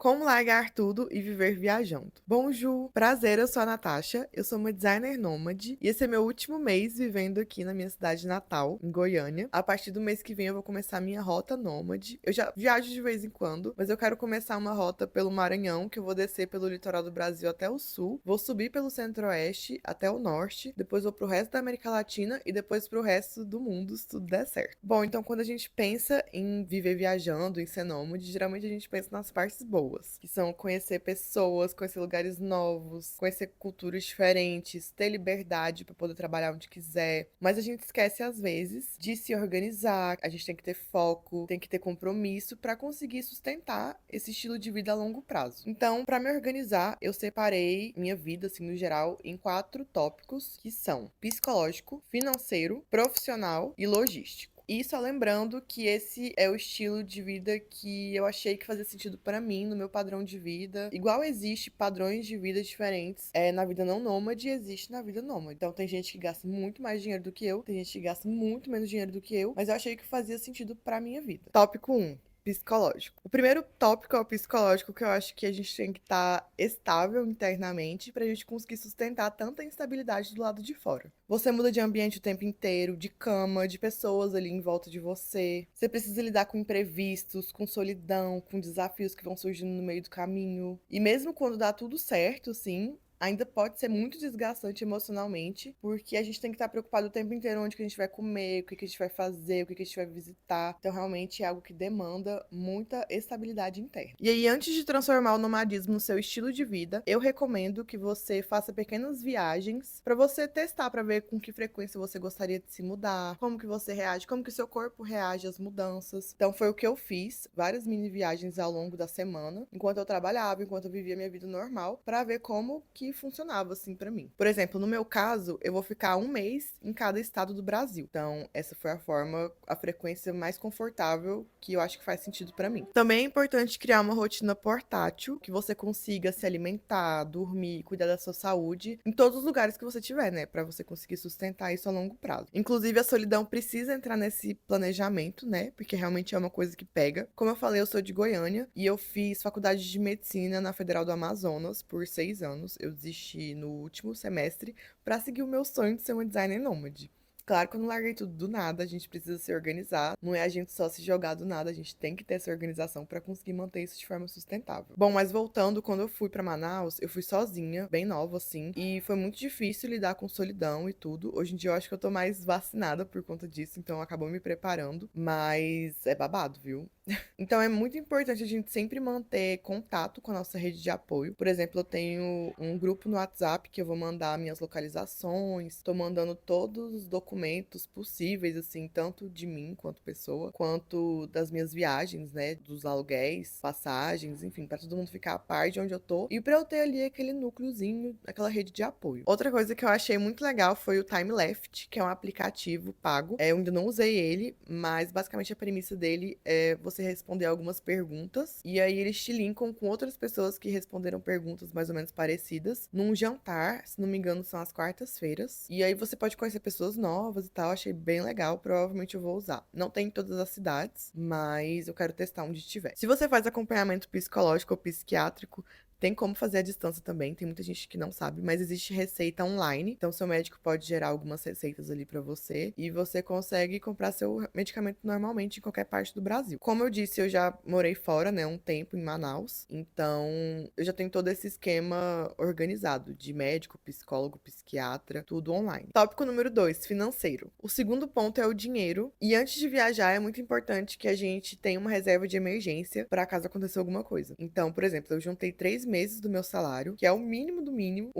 Como largar tudo e viver viajando. Bonjour, prazer, eu sou a Natasha, eu sou uma designer nômade e esse é meu último mês vivendo aqui na minha cidade natal, em Goiânia. A partir do mês que vem eu vou começar a minha rota nômade. Eu já viajo de vez em quando, mas eu quero começar uma rota pelo Maranhão, que eu vou descer pelo litoral do Brasil até o sul, vou subir pelo centro-oeste até o norte, depois vou pro resto da América Latina e depois pro resto do mundo, se tudo der certo. Bom, então quando a gente pensa em viver viajando, em ser nômade, geralmente a gente pensa nas partes boas, que são conhecer pessoas, conhecer lugares novos, conhecer culturas diferentes, ter liberdade para poder trabalhar onde quiser. Mas a gente esquece às vezes de se organizar, a gente tem que ter foco, tem que ter compromisso para conseguir sustentar esse estilo de vida a longo prazo. Então, para me organizar, eu separei minha vida assim no geral em 4 tópicos que são psicológico, financeiro, profissional e logístico. E só lembrando que esse é o estilo de vida que eu achei que fazia sentido pra mim, no meu padrão de vida. Igual existe padrões de vida diferentes na vida não nômade, existe na vida nômade. Então tem gente que gasta muito mais dinheiro do que eu, tem gente que gasta muito menos dinheiro do que eu, mas eu achei que fazia sentido pra minha vida. Tópico 1. Psicológico. O primeiro tópico é o psicológico, que eu acho que a gente tem que estar estável internamente pra gente conseguir sustentar tanta instabilidade do lado de fora. Você muda de ambiente o tempo inteiro, de cama, de pessoas ali em volta de você. Você precisa lidar com imprevistos, com solidão, com desafios que vão surgindo no meio do caminho. E mesmo quando dá tudo certo, assim, ainda pode ser muito desgastante emocionalmente, porque a gente tem que estar preocupado o tempo inteiro onde que a gente vai comer, o que que a gente vai fazer, o que que a gente vai visitar. Então, realmente é algo que demanda muita estabilidade interna. E aí, antes de transformar o nomadismo no seu estilo de vida, eu recomendo que você faça pequenas viagens para você testar, para ver com que frequência você gostaria de se mudar, como que você reage, como que o seu corpo reage às mudanças. Então, foi o que eu fiz, várias mini viagens ao longo da semana, enquanto eu trabalhava, enquanto eu vivia minha vida normal, para ver como que funcionava assim pra mim. Por exemplo, no meu caso, eu vou ficar um mês em cada estado do Brasil. Então, essa foi a frequência mais confortável que eu acho que faz sentido pra mim. Também é importante criar uma rotina portátil, que você consiga se alimentar, dormir, cuidar da sua saúde em todos os lugares que você tiver, né, pra você conseguir sustentar isso a longo prazo. Inclusive, a solidão precisa entrar nesse planejamento, né, porque realmente é uma coisa que pega. Como eu falei, eu sou de Goiânia e eu fiz faculdade de medicina na Federal do Amazonas por 6 anos. Eu desisti no último semestre para seguir o meu sonho de ser uma designer nômade. Claro que eu não larguei tudo do nada, a gente precisa se organizar. Não é a gente só se jogar do nada, a gente tem que ter essa organização para conseguir manter isso de forma sustentável. Bom, mas voltando, quando eu fui para Manaus, eu fui sozinha, bem nova assim, e foi muito difícil lidar com solidão e tudo. Hoje em dia eu acho que eu tô mais vacinada por conta disso, então acabou me preparando, mas é babado, viu? Então é muito importante a gente sempre manter contato com a nossa rede de apoio. Por exemplo, eu tenho um grupo no WhatsApp que eu vou mandar minhas localizações, tô mandando todos os documentos possíveis, assim, tanto de mim quanto pessoa, quanto das minhas viagens, né, dos aluguéis, passagens, enfim, para todo mundo ficar a par de onde eu tô e para eu ter ali aquele núcleozinho, aquela rede de apoio. Outra coisa que eu achei muito legal foi o Time Left, que é um aplicativo pago. Eu ainda não usei ele, mas basicamente a premissa dele é você responder algumas perguntas e aí eles te linkam com outras pessoas que responderam perguntas mais ou menos parecidas num jantar, se não me engano, são às quartas-feiras. E aí você pode conhecer pessoas novas e tal, achei bem legal, provavelmente eu vou usar. Não tem em todas as cidades, mas eu quero testar onde tiver. Se você faz acompanhamento psicológico ou psiquiátrico, tem como fazer à distância também, tem muita gente que não sabe, mas existe receita online. Então, seu médico pode gerar algumas receitas ali pra você e você consegue comprar seu medicamento normalmente em qualquer parte do Brasil. Como eu disse, eu já morei fora, né, um tempo em Manaus, então eu já tenho todo esse esquema organizado de médico, psicólogo, psiquiatra, tudo online. Tópico número 2, financeiro. O segundo ponto é o dinheiro, e antes de viajar é muito importante que a gente tenha uma reserva de emergência para caso aconteça alguma coisa. Então, por exemplo, eu juntei 3 meses do meu salário, que é o mínimo do mínimo.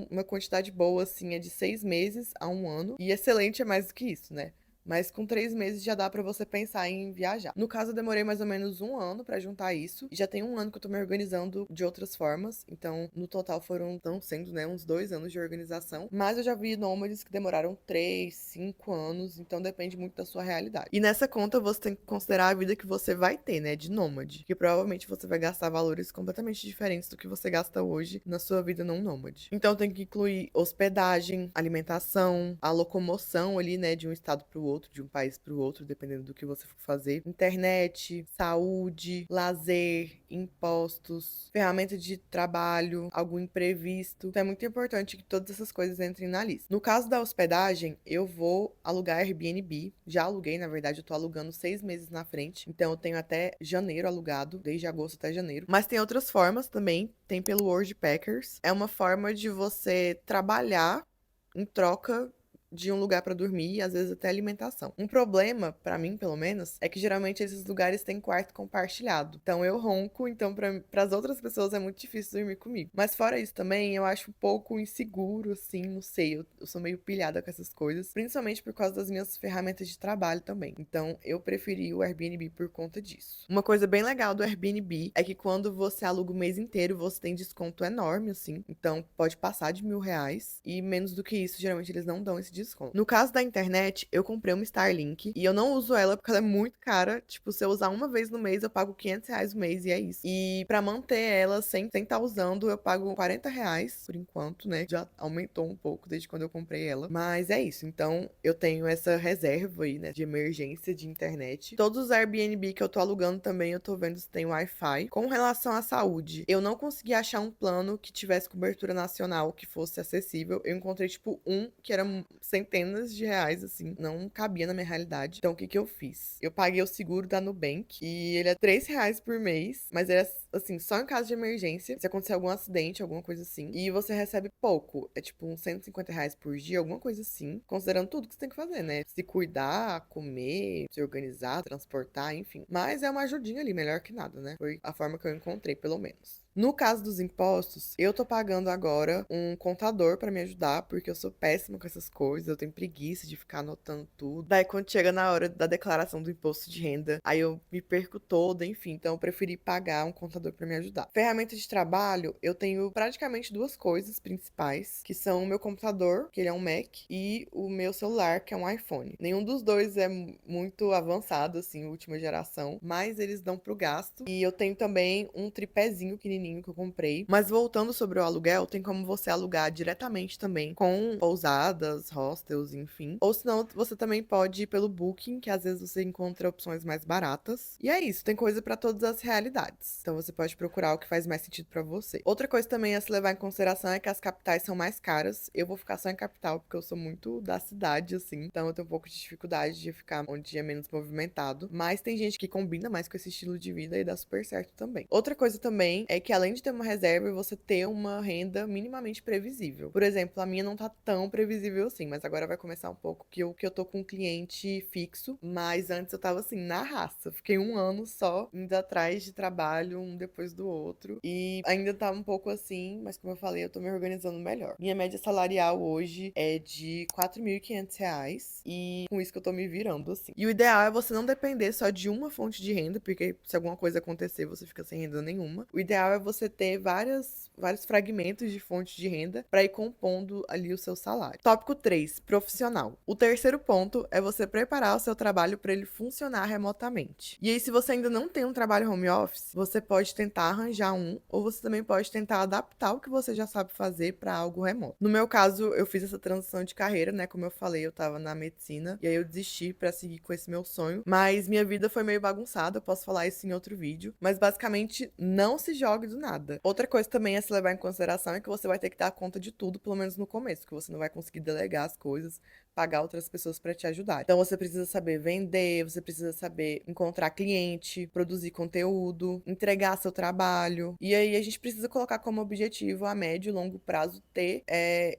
Uma quantidade boa, assim, é de 6 meses a um ano. E excelente é mais do que isso, né? Mas com 3 meses já dá pra você pensar em viajar. No caso, eu demorei mais ou menos um ano pra juntar isso. E já tem um ano que eu tô me organizando de outras formas. Então, no total estão sendo, né, uns 2 anos de organização. Mas eu já vi nômades que demoraram 3, 5 anos. Então, depende muito da sua realidade. E nessa conta, você tem que considerar a vida que você vai ter, né, de nômade. Que provavelmente você vai gastar valores completamente diferentes do que você gasta hoje na sua vida não nômade. Então, tem que incluir hospedagem, alimentação, a locomoção ali, né, de um estado pro outro, de um país para o outro, dependendo do que você for fazer. Internet, saúde, lazer, impostos, ferramenta de trabalho, algum imprevisto. Então é muito importante que todas essas coisas entrem na lista. No caso da hospedagem, eu vou alugar Airbnb. Já aluguei, na verdade, eu tô alugando 6 meses na frente. Então eu tenho até janeiro alugado, desde agosto até janeiro. Mas tem outras formas também. Tem pelo Worldpackers. É uma forma de você trabalhar em troca de um lugar pra dormir e às vezes até alimentação. Um problema, pra mim pelo menos, é que geralmente esses lugares têm quarto compartilhado. Então eu ronco, então para as outras pessoas é muito difícil dormir comigo. Mas fora isso também, eu acho um pouco inseguro, assim, não sei, eu sou meio pilhada com essas coisas, principalmente por causa das minhas ferramentas de trabalho também. Então eu preferi o Airbnb por conta disso. Uma coisa bem legal do Airbnb é que quando você aluga o mês inteiro, você tem desconto enorme, assim. Então pode passar de R$ 1.000 e menos do que isso, geralmente eles não dão esse desconto. No caso da internet, eu comprei uma Starlink e eu não uso ela porque ela é muito cara. Tipo, se eu usar uma vez no mês, eu pago R$ 500 o mês e é isso. E pra manter ela sem estar usando, eu pago R$ 40 por enquanto, né? Já aumentou um pouco desde quando eu comprei ela. Mas é isso. Então, eu tenho essa reserva aí, né? De emergência de internet. Todos os Airbnb que eu tô alugando também, eu tô vendo se tem Wi-Fi. Com relação à saúde, eu não consegui achar um plano que tivesse cobertura nacional, que fosse acessível. Eu encontrei, tipo, um que era centenas de reais, assim, não cabia na minha realidade. Então, o que que eu fiz? Eu paguei o seguro da Nubank e ele é R$ 3 por mês, mas ele é, assim, só em caso de emergência, se acontecer algum acidente, alguma coisa assim. E você recebe pouco, é tipo uns R$ 150 por dia, alguma coisa assim, considerando tudo que você tem que fazer, né? Se cuidar, comer, se organizar, transportar, enfim. Mas é uma ajudinha ali, melhor que nada, né? Foi a forma que eu encontrei, pelo menos. No caso dos impostos, eu tô pagando agora um contador pra me ajudar, porque eu sou péssima com essas coisas, eu tenho preguiça de ficar anotando tudo. Daí quando chega na hora da declaração do imposto de renda, aí eu me perco toda, enfim, então eu preferi pagar um contador pra me ajudar. Ferramenta de trabalho, eu tenho praticamente duas coisas principais, que são o meu computador, que ele é um Mac, e o meu celular, que é um iPhone. Nenhum dos dois é muito avançado, assim, última geração, mas eles dão pro gasto. E eu tenho também um tripézinho pequenininho que eu comprei. Mas voltando sobre o aluguel, tem como você alugar diretamente também com pousadas, hostels, enfim. Ou senão você também pode ir pelo Booking, que às vezes você encontra opções mais baratas. E é isso, tem coisa pra todas as realidades. Então você pode procurar o que faz mais sentido pra você. Outra coisa também a se levar em consideração é que as capitais são mais caras. Eu vou ficar só em capital porque eu sou muito da cidade, assim. Então eu tenho um pouco de dificuldade de ficar onde é menos movimentado. Mas tem gente que combina mais com esse estilo de vida e dá super certo também. Outra coisa também é que além de ter uma reserva, você ter uma renda minimamente previsível. Por exemplo, a minha não tá tão previsível assim, mas agora vai começar um pouco que eu tô com um cliente fixo, mas antes eu tava assim, na raça. Fiquei um ano só indo atrás de trabalho, um depois do outro. E ainda tá um pouco assim, mas como eu falei, eu tô me organizando melhor. Minha média salarial hoje é de R$ 4.500 e com isso que eu tô me virando, assim. E o ideal é você não depender só de uma fonte de renda, porque se alguma coisa acontecer, você fica sem renda nenhuma. O ideal é você ter vários fragmentos de fonte de renda para ir compondo ali o seu salário. Tópico 3, profissional. O terceiro ponto é você preparar o seu trabalho para ele funcionar remotamente. E aí, se você ainda não tem um trabalho home office, você pode tentar arranjar um, ou você também pode tentar adaptar o que você já sabe fazer para algo remoto. No meu caso, eu fiz essa transição de carreira, né? Como eu falei, eu tava na medicina e aí eu desisti para seguir com esse meu sonho, mas minha vida foi meio bagunçada, eu posso falar isso em outro vídeo, mas basicamente não se jogue do nada. Outra coisa também a se levar em consideração é que você vai ter que dar conta de tudo, pelo menos no começo, que você não vai conseguir delegar as coisas, pagar outras pessoas para te ajudar. Então você precisa saber vender, você precisa saber encontrar cliente, produzir conteúdo, entregar seu trabalho. E aí a gente precisa colocar como objetivo a médio e longo prazo ter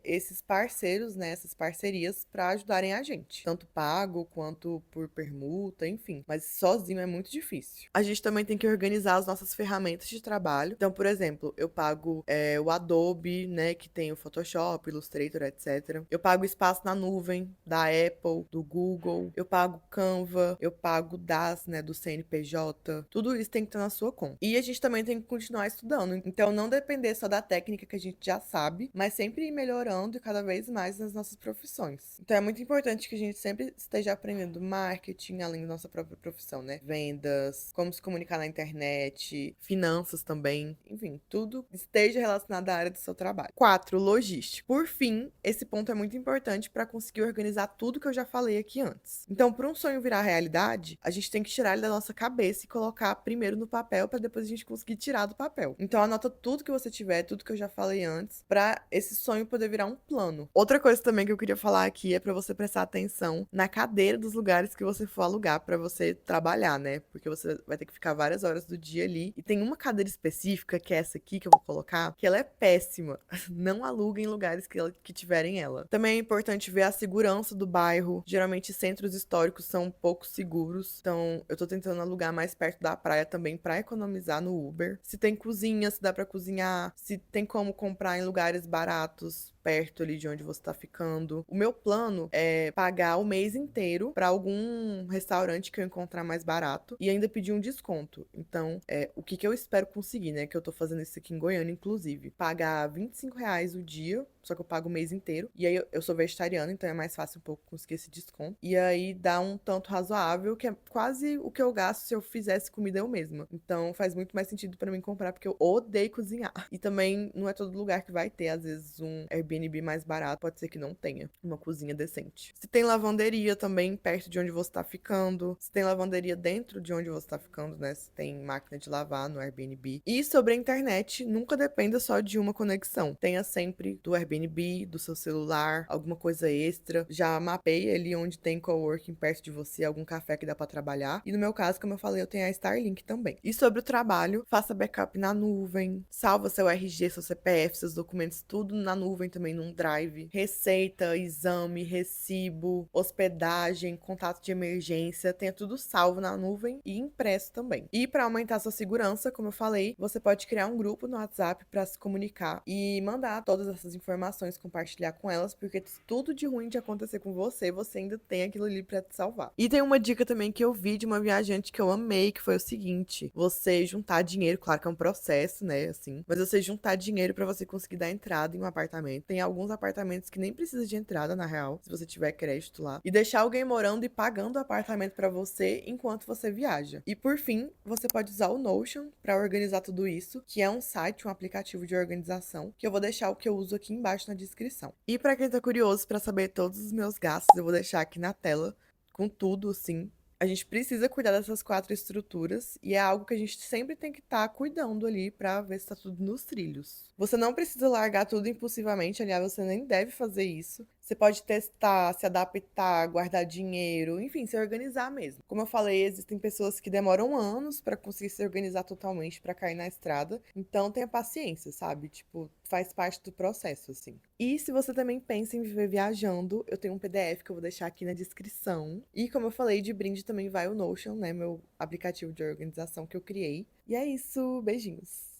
esses parceiros, né, essas parcerias para ajudarem a gente, tanto pago quanto por permuta, enfim. Mas sozinho é muito difícil. A gente também tem que organizar as nossas ferramentas de trabalho. Então, por exemplo, eu pago o Adobe, né, que tem o Photoshop, Illustrator, etc. Eu pago espaço na nuvem da Apple, do Google. Eu pago Canva, eu pago DAS, né, do CNPJ. Tudo isso tem que estar na sua conta. E a gente também tem que continuar estudando. Então, não depender só da técnica que a gente já sabe, mas sempre ir melhorando e cada vez mais nas nossas profissões. Então, é muito importante que a gente sempre esteja aprendendo marketing, além da nossa própria profissão, né? Vendas, como se comunicar na internet, finanças também, enfim, tudo esteja relacionado à área do seu trabalho. 4, logística. Por fim, esse ponto é muito importante para conseguir organizar tudo que eu já falei aqui antes. Então, para um sonho virar realidade, a gente tem que tirar ele da nossa cabeça e colocar primeiro no papel para depois a gente conseguir tirar do papel. Então, anota tudo que você tiver, tudo que eu já falei antes, para esse sonho poder virar um plano. Outra coisa também que eu queria falar aqui é para você prestar atenção na cadeira dos lugares que você for alugar para você trabalhar, né? Porque você vai ter que ficar várias horas do dia ali. E tem uma cadeira específica, que é essa aqui que eu vou colocar, que ela é péssima. Não aluga em lugares que tiverem ela. Também é importante ver a segurança do bairro. Geralmente centros históricos são pouco seguros, então eu tô tentando alugar mais perto da praia também para economizar no Uber. Se tem cozinha, se dá para cozinhar, se tem como comprar em lugares baratos perto ali de onde você tá ficando. O meu plano é pagar o mês inteiro para algum restaurante que eu encontrar mais barato e ainda pedir um desconto. Então, o que eu espero conseguir, né? Que eu tô fazendo isso aqui em Goiânia, inclusive. Pagar R$ 25 o dia, só que eu pago o mês inteiro. E aí eu sou vegetariana, então é mais fácil um pouco conseguir esse desconto. E aí dá um tanto razoável, que é quase o que eu gasto se eu fizesse comida eu mesma. Então faz muito mais sentido para mim comprar, porque eu odeio cozinhar. E também não é todo lugar que vai ter, às vezes, um Airbnb mais barato, pode ser que não tenha uma cozinha decente. Se tem lavanderia também perto de onde você tá ficando, se tem lavanderia dentro de onde você tá ficando, né? Se tem máquina de lavar no Airbnb. E sobre a internet, nunca dependa só de uma conexão. Tenha sempre do Airbnb, do seu celular, alguma coisa extra. Já mapeie ali onde tem coworking perto de você, algum café que dá pra trabalhar. E no meu caso, como eu falei, eu tenho a Starlink também. E sobre o trabalho, faça backup na nuvem, salva seu RG, seu CPF, seus documentos, tudo na nuvem também, num drive. Receita, exame, recibo, hospedagem, contato de emergência, tenha tudo salvo na nuvem e impresso também. E para aumentar sua segurança, como eu falei, você pode criar um grupo no WhatsApp para se comunicar e mandar todas essas informações, compartilhar com elas, porque tudo de ruim de acontecer com você, você ainda tem aquilo ali para te salvar. E tem uma dica também que eu vi de uma viajante que eu amei, que foi o seguinte: você juntar dinheiro, claro que é um processo, né, assim, mas você juntar dinheiro para você conseguir dar entrada em um apartamento. Tem alguns apartamentos que nem precisa de entrada, na real, se você tiver crédito lá, e deixar alguém morando e pagando o apartamento para você enquanto você viaja. E por fim, você pode usar o Notion para organizar tudo isso, que é um site, um aplicativo de organização, que eu vou deixar o que eu uso aqui embaixo na descrição. E para quem tá curioso para saber todos os meus gastos, eu vou deixar aqui na tela com tudo, assim. A gente precisa cuidar dessas 4 estruturas e é algo que a gente sempre tem que estar cuidando ali para ver se tá tudo nos trilhos. Você não precisa largar tudo impulsivamente, aliás, você nem deve fazer isso. Você pode testar, se adaptar, guardar dinheiro, enfim, se organizar mesmo. Como eu falei, existem pessoas que demoram anos para conseguir se organizar totalmente para cair na estrada. Então tenha paciência, sabe? Tipo, faz parte do processo, assim. E se você também pensa em viver viajando, eu tenho um PDF que eu vou deixar aqui na descrição. E como eu falei, de brinde também vai o Notion, né? Meu aplicativo de organização que eu criei. E é isso, beijinhos.